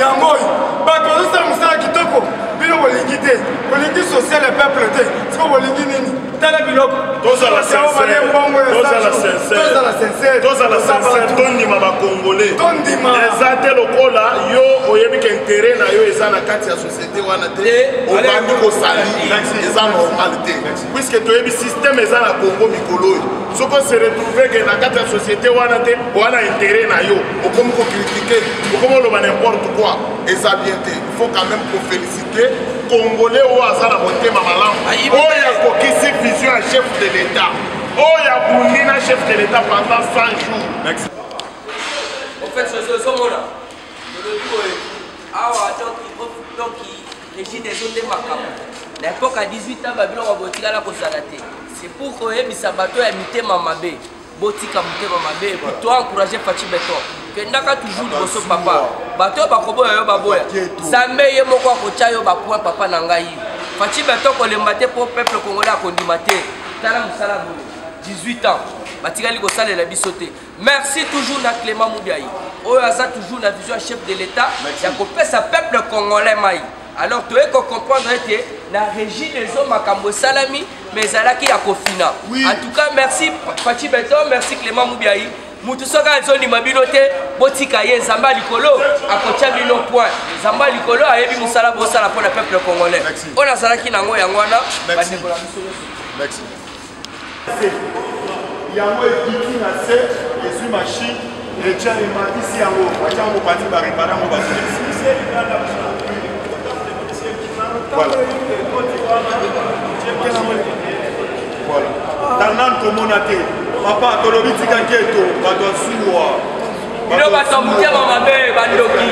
yango bato bazosala mosala kitoko bino bolingi te bolingi social ya peuple te siko bolingi nini tala biloko tozala sincere tondima bakongole eza te lokola yo oyebi ke intere na yo eza na kati ya société wana te obandi kosali eza normal te puisque toyebi système eza na Congo mikolo oyo soki ose retrouve ke na kati ya société wana te wana intere na yo okomi kokritike okomi oloba n'importe quoi eza bien te il faut quand même koféliciter congolais oyo aza na motema malamu oyo akokisi vision ya chef de l'état oyo abundi na chef de l'état pendant 100 jours. Merci. En fait, ce moment-là, donc il régit des zones de Makama. L'époque à 18 ans, Babylon a botika la Kosalate. C'est pour que les sabato a mité Mamabe. Botika mité Mamabe. Pour toi encourager Fachi Beton. Que naka toujours de son papa. Bato bakobo yo baboya. Zambe ye moko akocha yo bapoa papa nangai. Fachi Beton ko le maté pour peuple congolais a kondimate. Tala musala boye. 18 ans. Batikali ko sala la bisoté. Merci toujours na Clément Moubiaï. Oyo aza toujours na vision chef de l'état. Ya ko pesa peuple congolais mai. Alors tu es comprendre que la régie des hommes à Kambo Salami, mais à la qui a Kofina. En tout cas, merci Fachi Beton, merci Clément Moubiaï. Moutoussoka zone mabinote, botika ye Zamba Likolo, à Kocha Bino point. Zamba Likolo a ébi Moussala Bossala pour le peuple congolais. On a Salaki Nango Yangwana. Merci. Merci. Yango ekiki na se, ezwi machine, etia ematisi yango, atia yango pati barepara yango basilisi. Voilà. Voilà. Tanan komona te. Papa tolobi tika nketo bato asuwa. Bino bato mutema mabe bandoki.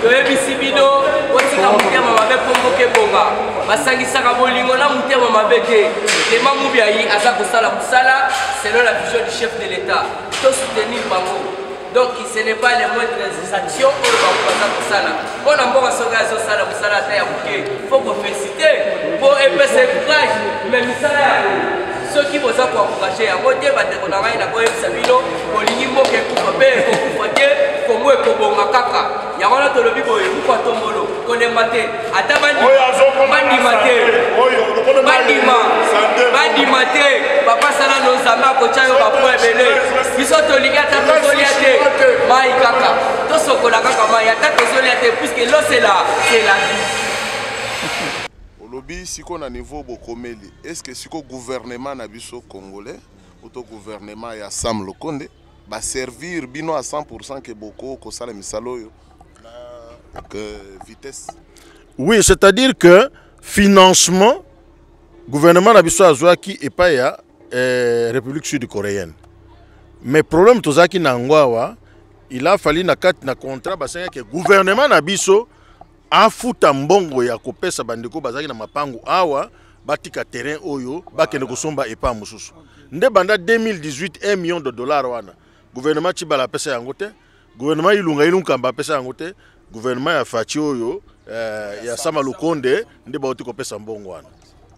Toyebisi bino otika mutema mabe pomboke bonga. Basangisaka bolingo na mutema mabe te. Clément Moubiaï aza kosala musala selon la vision du chef de l'État. Tout soutenir bango. Donc ce n'est pas les moindres actions pour le on a bon à ce gars sur ça il faut qu'on félicite pour épaisser le courage mais ceux qui vont encourager à voter on a rien à voir Sabino pour l'unimo qui est coupé pour moi pour bon kaka il y a un autre lobby pour quoi tombolo qu'on est maté à tabani bandi maté papa sala nos amis kocha yo bapoe belé biso to liga ta to soliate mai kaka to sokola kaka mai ata to soliate puisque l'eau c'est la vie. Au lobby siko na niveau bokomeli est-ce que siko gouvernement na biso congolais ou to gouvernement ya Sam Lokonde ba servir bino à 100% que boko ko sala misalo yo na vitesse? Oui, c'est-à-dire que financement gouvernement na biso azwaki epa ya République sud-coréenne. Mais problème tozaki na ngwawa, il a fallu na kat na contrat basanga que gouvernement na biso afuta mbongo ya kopesa bandeko bazaki na mapangu awa batika terrain oyo bakende kosomba epa mususu. Nde banda 2018 $1 million wana. Gouvernement chibala pesa yango te, gouvernement ilunga pesa yango te, gouvernement ya Fachi oyo ya Sama Lukonde nde baoti kopesa mbongo wana.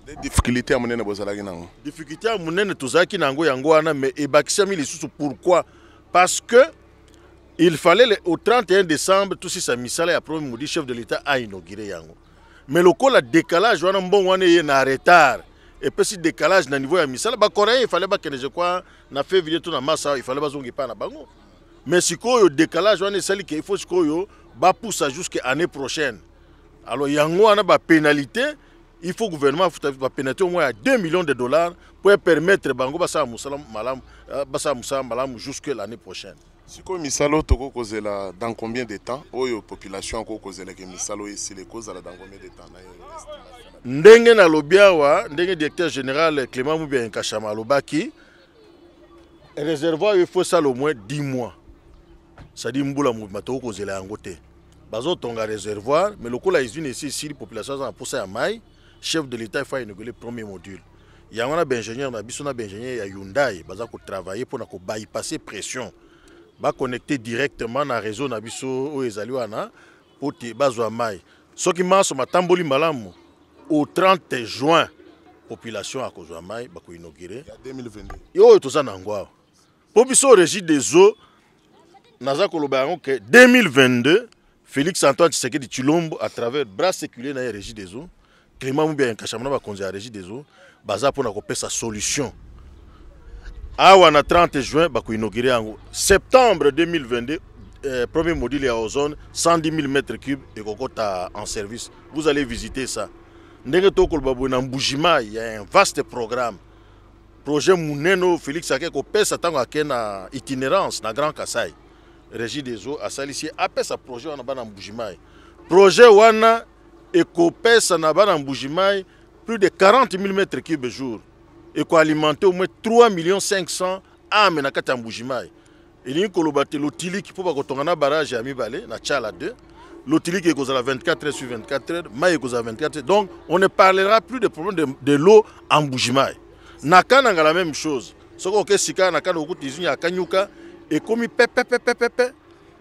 Des difficultés à monnaie bozalaki nango. Difficulté à monnaie tozaki nango yango wana mais ebakisami lisusu pourquoi? Parce que il fallait au 31 décembre tout ça misala ya premier moudi chef de l'état a inauguré yango. Mais le col décalage wana mbongo wana ye na retard et puis si décalage na niveau ya misala ba coréen il fallait ba que je crois na février tout na mars il fallait ba zongi pa na bango. Mais sikoyo décalage wana sali que il faut sikoyo ba pousser jusqu'à année prochaine. Alors yango wana ba pénalité. Il faut que le gouvernement pénaliser au moins $2 millions pour permettre Bango Bassa Malam jusqu'à l'année prochaine. Si vous misalo toko kozela dans combien de temps? Oyo population ko kozela ke misalo ici les causes dans combien de temps? Ndenge na lobiawa, ndenge directeur général Clément Moubiaï Nkashama lobaki réservoir il faut ça au moins 10 mois. Ça dit mbula mouvement toko kozela yangote. Bazo tonga réservoir mais le cola usine ici la population pour ça mai. Chef de l'État il faut inaugurer le premier module. Il y a un ingénieur, ingénieur Hyundai, qui travailler pour bypasser pression. Va connecter directement dans le réseau pour te bazwa mai. Ce qui m'a sur ma tamboli malamu au 30 juin, population à kozwa mai va inaugurer. Il y a 2022. Yo tout ça nangwa. Pour biso régime des eaux, naza koloba que 2022 Félix Antoine Tshisekedi Tshilombo à travers bras séculé na régie des eaux Clément Moumbia Nkashamana ba konzi à régie des eaux baza pour na kope sa solution awa na 30 juin ba ko inaugurer en septembre 2022 premier module à ozone 110 000 m3 et kokota en service. Vous allez visiter ça. Ndenge toko babu na Mbujima, il y a un vaste programme. Projet Mouneno Félix Ake ko pesa tango akena itinérance na Grand Kassai. Régie des eaux à Salici appelle sa projet wana bana Mbujima. Projet wana eko pesa na bana Mbujima plus de 40 000 m3 jour. Et ko alimenter au moins 3 500 âmes na kata Mbujima. Il y a un l'Otilik pour que barrage à Mibale, na Tchala 2. L'Otilik est à 24 heures sur 24 heures, Maï est à 24 heures. Donc, on ne parlera plus de problème de l'eau en Mbujimai. Nakana a la même chose. Ce qu'on a Sika, Nakana a Kanyuka, et comme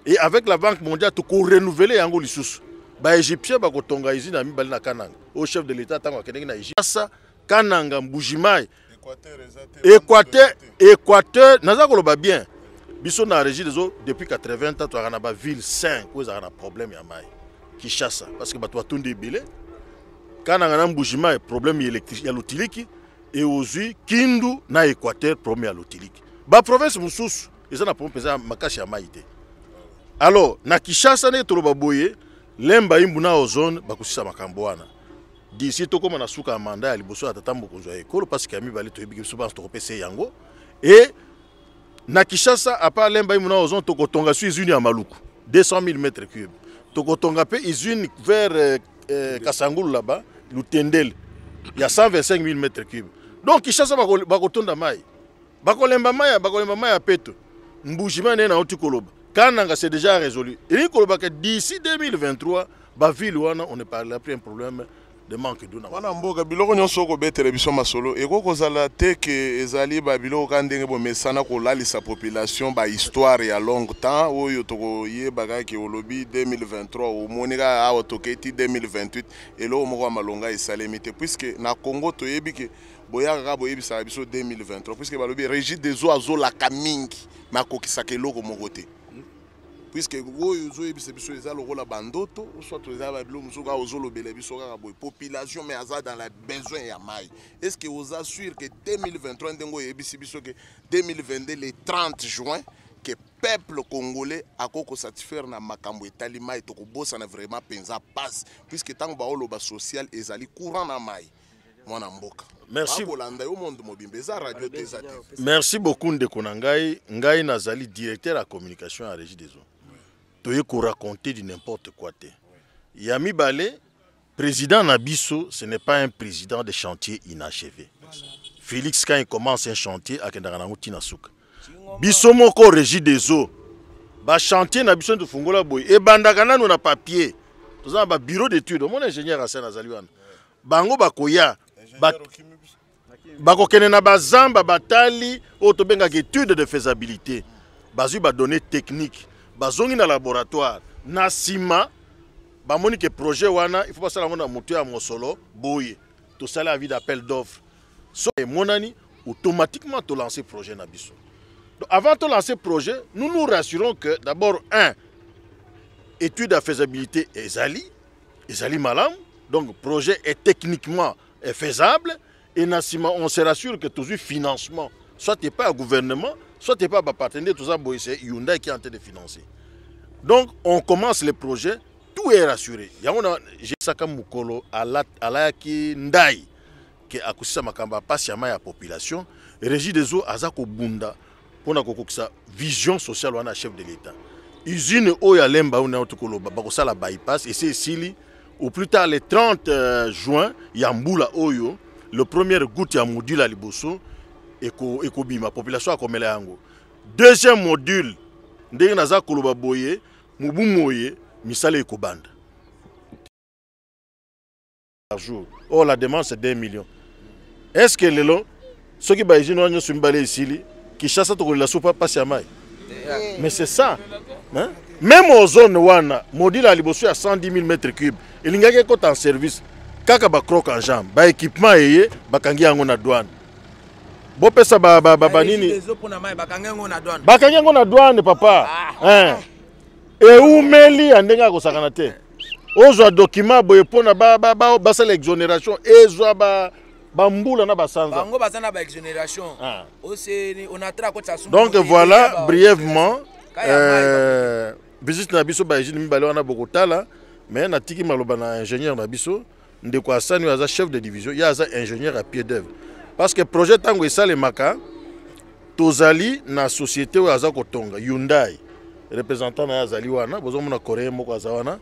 et avec la Banque mondiale, tu peux renouveler en Golisus. Les Égyptiens, ils ont ici na Mibale Nakana. Au chef de l'État, tant qu'il y a Égypte. Kananga Mbujimai. Équateur, Nazakoloba bien. Biso na régie des eaux depuis 80 ans, tu as une ville 5 où il y a un problème ya mai qui chasse parce que tu as tout débile. Quand on a un Mbujima problème électrique, il y a l'Otiliki et aussi Kindu na Équateur problème à l'Otiliki. Ba province mususu, ils ont un problème pesant makashi ya mai. Alors na Kinshasa ne toloba boye lemba imbuna ozone bakusisa makambo wana. D'ici to comme na suka mandat ya liboso atatambo kozwa ekolo parce que ami bali to yebiki so ba to pese yango et na Kinshasa à part lemba imuna ozon tokotonga sur usine ya Maluku 200 000 m3 tokotonga pe usine vers Kasangulu là-bas Lutendel il y a 125 000 m3 donc Kinshasa bakotonda mai bakolemba mai ya peto Mbujima ne na otikoloba kananga c'est déjà résolu et koloba que d'ici 2023 ba ville wana on ne parlera plus un problème de manque d'eau. Wana mboka biloko nyonso ko betere biso masolo eko kozala te ke ezali ba biloko ka ndenge bo mesana ko lalisa population ba histoire ya long temps oyo toko yebaka ke olobi 2023 o monika awa toketi 2028 elo moko malonga esalemi te puisque na Congo to yebi ke boyaka boyebisa biso 2023 puisque balobi régie des eaux azolaka mingi makokisa ke loko moko te puisque oyo zo yebisa biso eza lokola bandoto soit eza ba bilo musuka ozolobela biso kaka boy population mais aza dans la besoin ya mai. Est-ce que vous assure que 2023 ndengo yebisi biso que 2022 le 30 juin que peuple congolais a koko satisfaire na makambo etali mai to ko bossa na vraiment penza passe puisque tango ba oloba social ezali courant na mai mwana mboka. Merci. Merci beaucoup Ndeko Nangai. Ngai nazali directeur à communication à Régie des eaux. Tu peux raconter du n'importe quoi. Yami Balé, président Nabiso, ce n'est pas un président de chantier inachevé. Félix, quand il commence un chantier, à Kendaranouti Nasuka. Biso moko Régie des eaux. Ba chantier Nabiso de Fungola Boy. Et Bandagana nous na papier. Nous avons un bureau d'études. Mon ingénieur à Saint-Nazaliwan. Bango Bakoya. Bakokene na bazamba batali otobenga étude de faisabilité. Bazu ba données techniques. Bazongi na laboratoire. Na sima ba moni que projet wana il faut pas ça la moto ya mosolo boye. To sala avis d'appel d'offres. So monani automatiquement to lancer projet na biso. Donc avant de lancer projet, nous nous rassurons que d'abord étude de faisabilité ezali malam. Donc projet est techniquement faisable. Et on se rassure que tout le financement, soit tu n'es pas un gouvernement, soit tu n'es pas un partenaire, tout ça, c'est Hyundai qui est en train de financer. Donc, on commence le projet, tout est rassuré. J'ai ça comme Mukolo, à la qui ndai, qui a couché sa makamba, passe à la population, Régie des eaux, Azako Bunda, pour la vision sociale, on a chef de l'État. Usine Oya Lemba, on a un tukolo, Bakosa la bypass, et c'est Sili, au plus tard, le 30 juin, Yamboula Oyo, le premier goutte à module à Liboso et ma population a comme yango. Deuxième module, ndenge naza koloba boye, mubu moye, misale ekobanda. Par jour. Oh la demande c'est 2 millions. Est-ce que le long ceux qui baïjino anyo sumbale ici qui chasse to la soupa passe à mai. Mais c'est ça. Hein? Même aux zones wana, module à Liboso à 110 000 m3, il n'y a que en service. Kaka ba croque en jambe, ba équipement eye, bakangi yango na douane. Bo pesa ba nini? Bakangi yango na douane papa. Hein? eumeli ya ndenge akosakana te ozwa document boye mpona basala exonération ezwa bambula na basanza bango baza na baexonération donc voilà brièvement visite na biso baegine mibale wana bokotala mais natiki maloba na ingénieur na biso ndeko asani oyo aza chef de division ye aza ingénieur à pied d'œuvre parce que projet ntango esalemaka tozali na société oyo aza kotonga Hyundai représentant na ye azali wana bozomona coréen moko aza wana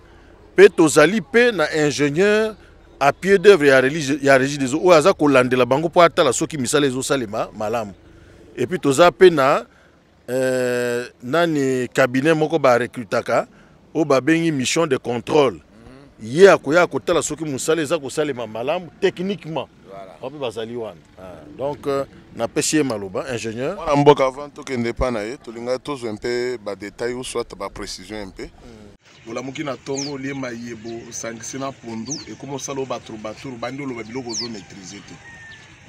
mpe tozali mpe na ingénieur à pied d'œuvre ya régie des eaux oyo aza kolandela bango mpo atala soki misala ezosalema malamu et puis toza mpe na nani cabinet moko barecrutaka oyo babengi mission de contrôle ye akoya kotala soki mosala eza kosalema malamu techniquement mpe bazali wana donc napesi ye maloba ingénieur mwana mboka avant tokende pa na ye tolinga tozwa mpe badetail ou soit baprécision mpe olamuki na ntongo oliemba yebo osangisi na pondu ekoma osala oyo baturu bandi oloba biloko ozomaîtrise te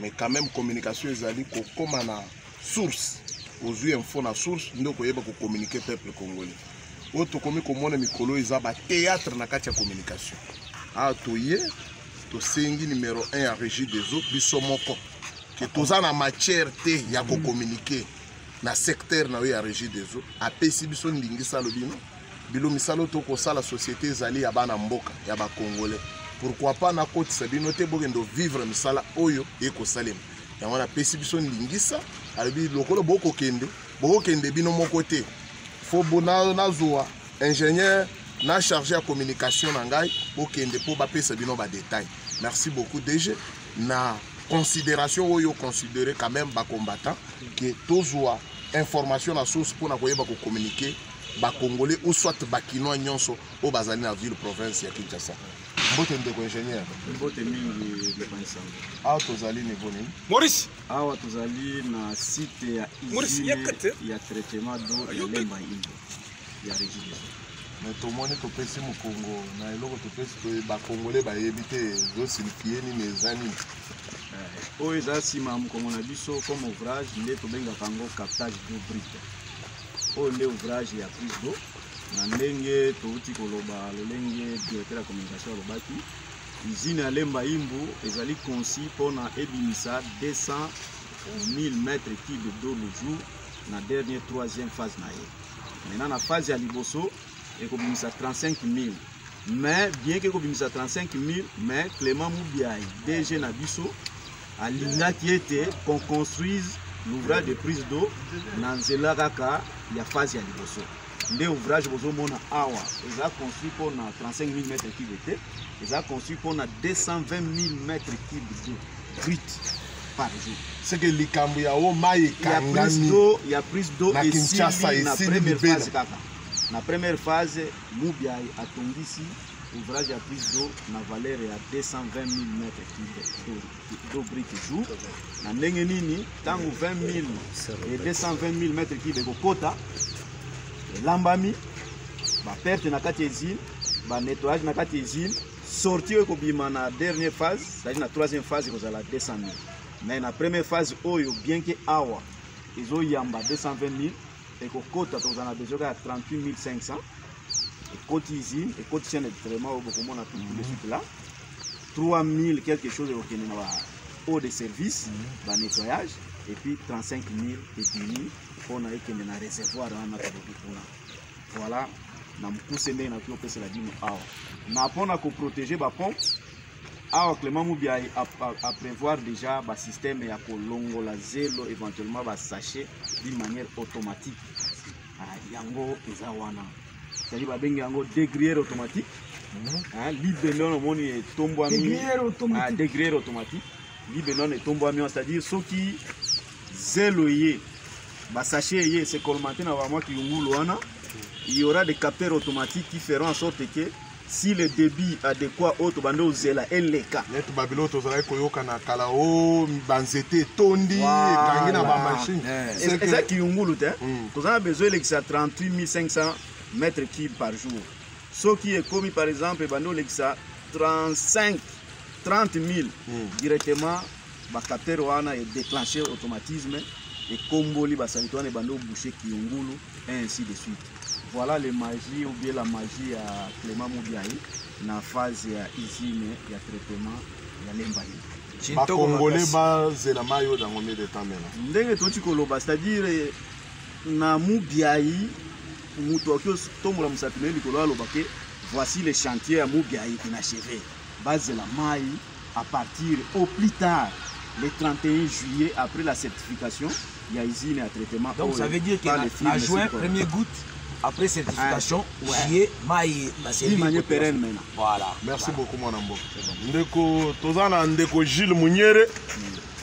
mais quand même communication ezali kokóma na source ozwi info na source nde okoyeba kocommunique peuple congolais oyo tokomi komona mikolo eza batéâtre na kati ya communication awa toye tosengi numéro 1 ya régie des eaux biso moko ke toza na matière te ya kocommunique na secteur na oyo ya régie des eaux apesi biso ndingisa lobino bilo misalo tokosala société ezali ya bana mboka ya bacongolais pourquoi pas nakotisa bino te bokende vivre misala oyo ekosalema yango napesi biso ndingisa alobi lokolo bokokende bino moko te fo nazwa ingénieur na chargé ya communication na ngai bokende mpo bapesa bino badetail merci beaucoup DG na considération oyo considéré quand même bacombattant ke tozwa information na source mpona koyeba kocommuniquer bacongolais ou soit bakinois nyonso oyo bazali na ville province ya Kinshasa. Mbote ndeko ingénieur. Mbote mingi le pansam. Awa tozali niveau nini? Maurice. Awa tozali na site ya usine ya traitement d'eau ya Lemba Imbo ya régie. Mais tomoni topesi mokongo na eloko topesi bacongolais bayebi te zosilifie nini eza nini. Oyo eza nsima mokongo na biso comme ouvrage nde tobengaka yango captage d'eau brute. Oyo nde ouvrage ya prise d'eau na ndenge touti koloba lolenge directeur ya communication alobaki usine ya Lemba Imbo ezali conçu mpona ebimisa 200 000 mètres cubes d'eau le jour na dernière troisième phase na ye. Maintenant na phase ya liboso ekobimisa 35 000 mais bien que ekobimisa 35 000 mais Clément Moubiaï DG na biso alingaki ete qu'on construise l'ouvrage de prise d'eau na nzela kaka ya phase ya liboso nde ouvrage bozomona awa eza construit mpona 35 000 mètres cubes te eza construit mpona 220 000 mètres cubes d'eau brute par jour. C'est que likambo ya o mai ekangami ya prise d'eau esili na première phase kaka na première phase Moubiaï atongisi ouvrage ya prise d'eau na valeur ya 220 000 mètres cubes d'eau brute jour na ndenge nini tango 20 000 et 220 000 mètres cubes ekokota elambami baperte na kati ya usine banettoyage na kati ya usine sorti oyo ekobima na dernière phase c'est-à-dire na troisième phase ekozala 200 000 mais na première phase oyo bien que awa ezoyamba 220 000 ekokota tokozala na besoin ya 38 500 ekoti usine ekoti chaîne de traitement oyo bokomona tout de suite là 3 000 quelque chose ekokende na ba eau de service banettoyage et puis 35 000 ebimi mpona ekende na réservoir wana tokoki kuna voilà na mokuse ndenge nakoki opesela bino awa na mpona koprotege bapompe awa Clément Moubiaï a prévoir déjà ba système ya kolongola zelo éventuellement ba sachet d'une manière automatique yango eza wana c'est-à-dire babengi yango dégrière automatique libenon omoni etombwami dégrière automatique libenon etombwami c'est-à-dire soki zelo ye ba sachet ye c'est colmaté na vraiment ki ngulu wana il y aura des capteurs automatiques qui feront en sorte que si le débit adéquat auto bando zela eleka net babilo to zala koyoka na kala o banzete tondi ekangi na ba machine c'est ça qui ngulu te to a besoin de 38 500 mètres cubes par jour ce qui est commis par exemple bando lexa 30 000 directement ba capteur wana et déclencher automatisme et komboli ba sanitone bando boucher ki ngulu et ainsi de suite. Voilà les magies ou bien la magie à Clément Moubiaï na phase ya usine ya traitement ya Lembayi. Ba Congolais bazela mayo dans combien de temps maintenant? Ndenge toti koloba, c'est-à-dire na Moubiaï mutu akio tombola musapineli kolo aloba ke voici les chantiers à Moubiaï inachevés. Bazela mai à partir au plus tard le 31 juillet après la certification, il y a usine à traitement. Donc ça veut dire que en juin, première goutte, après certification, juillet, maï, d'une manière pérenne maintenant. Voilà. Merci beaucoup mon ambo. Ndeko tozana ndeko Gilles Mouniere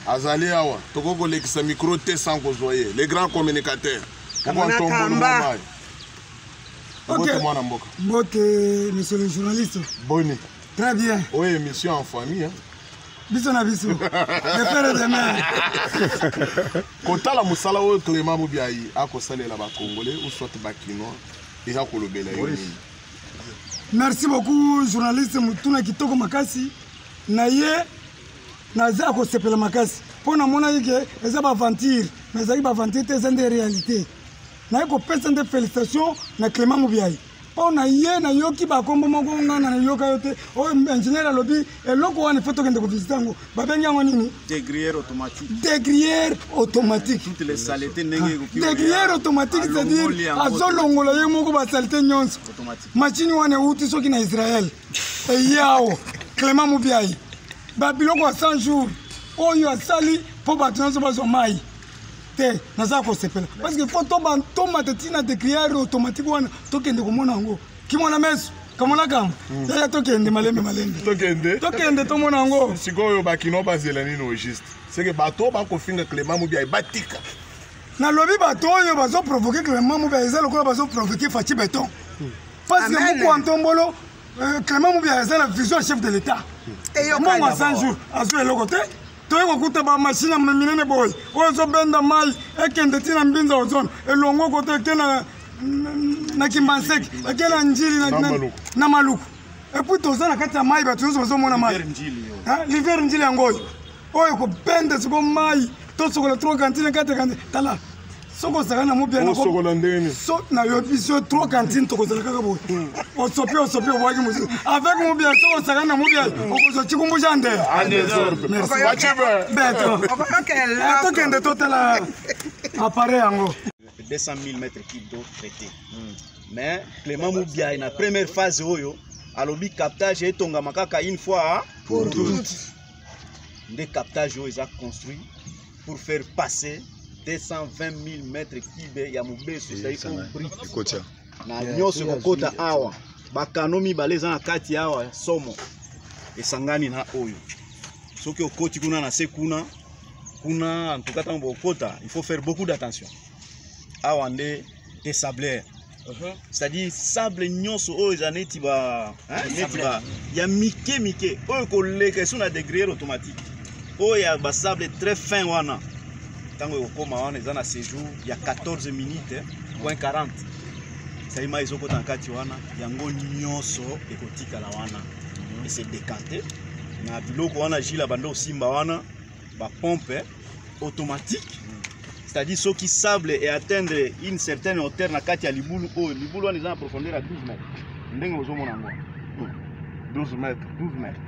azali awa tokoko lekisa micro te sans kozoyer les grands communicateurs. Ok, monsieur le journaliste. Boni. Très bien. Oui, émission en famille. Hein. Bisous na bisous. De père et de mère. Kota la musala o Clément Moubiaï a kosalela ba Congolais ou soit ba Kinois et a kolobela yo. Merci beaucoup journaliste Mutuna Kitoko Makasi. Na ye naza ko sepela makasi. Pona mona yike eza ba aventure, mais eza ba aventure te zende réalité. Na ko pesa de félicitations na Clément Moubiaï. Pona ye na yoki ba kombo moko ngana na yoka yote o ingénieur alobi eloko wana photo kende ko visitango babengi yango nini Dégrière automatique. Dégrière automatique. Toutes les saletés ndenge ko dégrière automatique c'est-à-dire azolongola ye moko ba saleté nyonso machine wana uti soki na Israël e yao Clément Moubiaï ba biloko 100 jours oyo asali po bato nyonso bazomai te naza ko sepela parce que faut to matatina dégrière automatique wana tokende komona ngo kimona meso kamona kam ya tokende malembe tokende to mona ngo sikoyo bakino bazela nini au juste c'est que bato ba ko finga Clément Moubiaï batika na lobi bato oyo bazo provoquer Clément Moubiaï za lokola bazo provoquer Fachi Beton parce que muko antombolo Clément Moubiaï za la vision chef de l'état et yo ka 100 jours azo eloko te toyeko kuta ba machine minene boy ozo benda mai ekende tina mbinza ozone elongo kote kena na Kimbanseki ekena njili na maluku et puis tozana kati ya mai bato nzo mona mai l'hiver njili yangoyo oyo ko benda siko mai to sokola 3 cantines 4 cantines tala soko sakana Moubiaï na sokola ndeni so na yo biso 3 cantines to kozala kaka boy osopi waki musi avec Moubiaï soko sakana Moubiaï okozo chikumbusha nde merci beto tokende totala appareil yango 200 000 mètres cubes d'eau traitée. Mais Clément Moubiaï na première phase oyo alobi captage etonga makaka une fois pour toutes. Des captages oyo est construit pour faire passer 220 000 mètres cubes ya mobeso saiko brique. Na nyonso kokota awa bakano mibale eza na kati awa somo esangani na oyo. Soki okoti kuna na se kuna en tout cas tant bokota il faut faire beaucoup d'attention. Awande des sableurs. C'est-à-dire sable nyonso oyo zaneti ba ya mike oyo koleka sous na dégrière automatique. Oyo ya ba sable très fin wana. Tango okoma wana ezana séjour ya 14 minutes point 40. Ça ima ezoko tankati wana yango nyonso ekotika la wana. Et c'est décanté. Na biloko wana jila bando simba wana ba pompe automatique. C'est-à-dire ceux qui sable et atteindre une certaine hauteur na kati ya libulu o libulu wana eza na profondeur à 12 mètres. Ndenge ozomona ngo 12 mètres.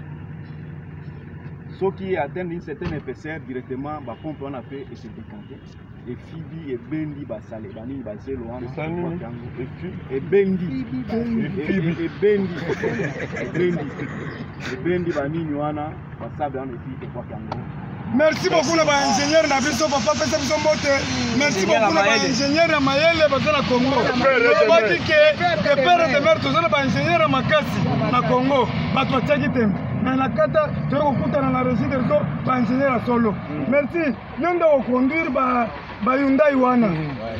Ceux qui atteignent une certaine épaisseur directement ba pompe wana fait et se décanter. Et fibi et bendi ba salé bani ba zelo wana et bendi bani wana ba sable wana et kwa kango. Merci beaucoup les ingénieurs na biso papa pesa biso mbote. Merci beaucoup les ingénieurs ya mayele bazala Congo. Baki ke père de mère tozana ba ingénieurs makasi na Congo. Bato tchaki tembe. Na nakata toko kutana na régie de zo ba ingénieurs solo. Merci. Nenda ko conduire ba Hyundai wana.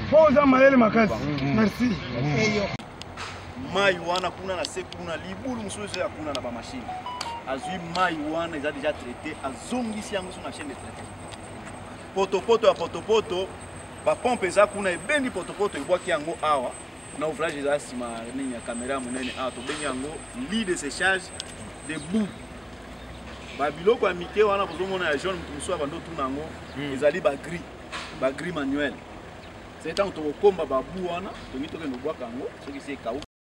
Poza mayele makasi. Merci. Mai wana kuna na se kuna libulu musozo ya kuna na ba machine. Azui mai wana ils a déjà traité azongisi yango sur la chaîne de traitement. Potopoto ba pompe za kuna ebendi potopoto ebwaki yango awa na ouvrage za sima nini ya caméra munene awa to bengi yango lit de séchage de boue. Ba biloko ya mike wana bozomona ya jaune mutu muso bando tuna yango ezali ba gris manuel. c'est tant que tokomba babu wana tongi tokende bwaka yango soki se ekauka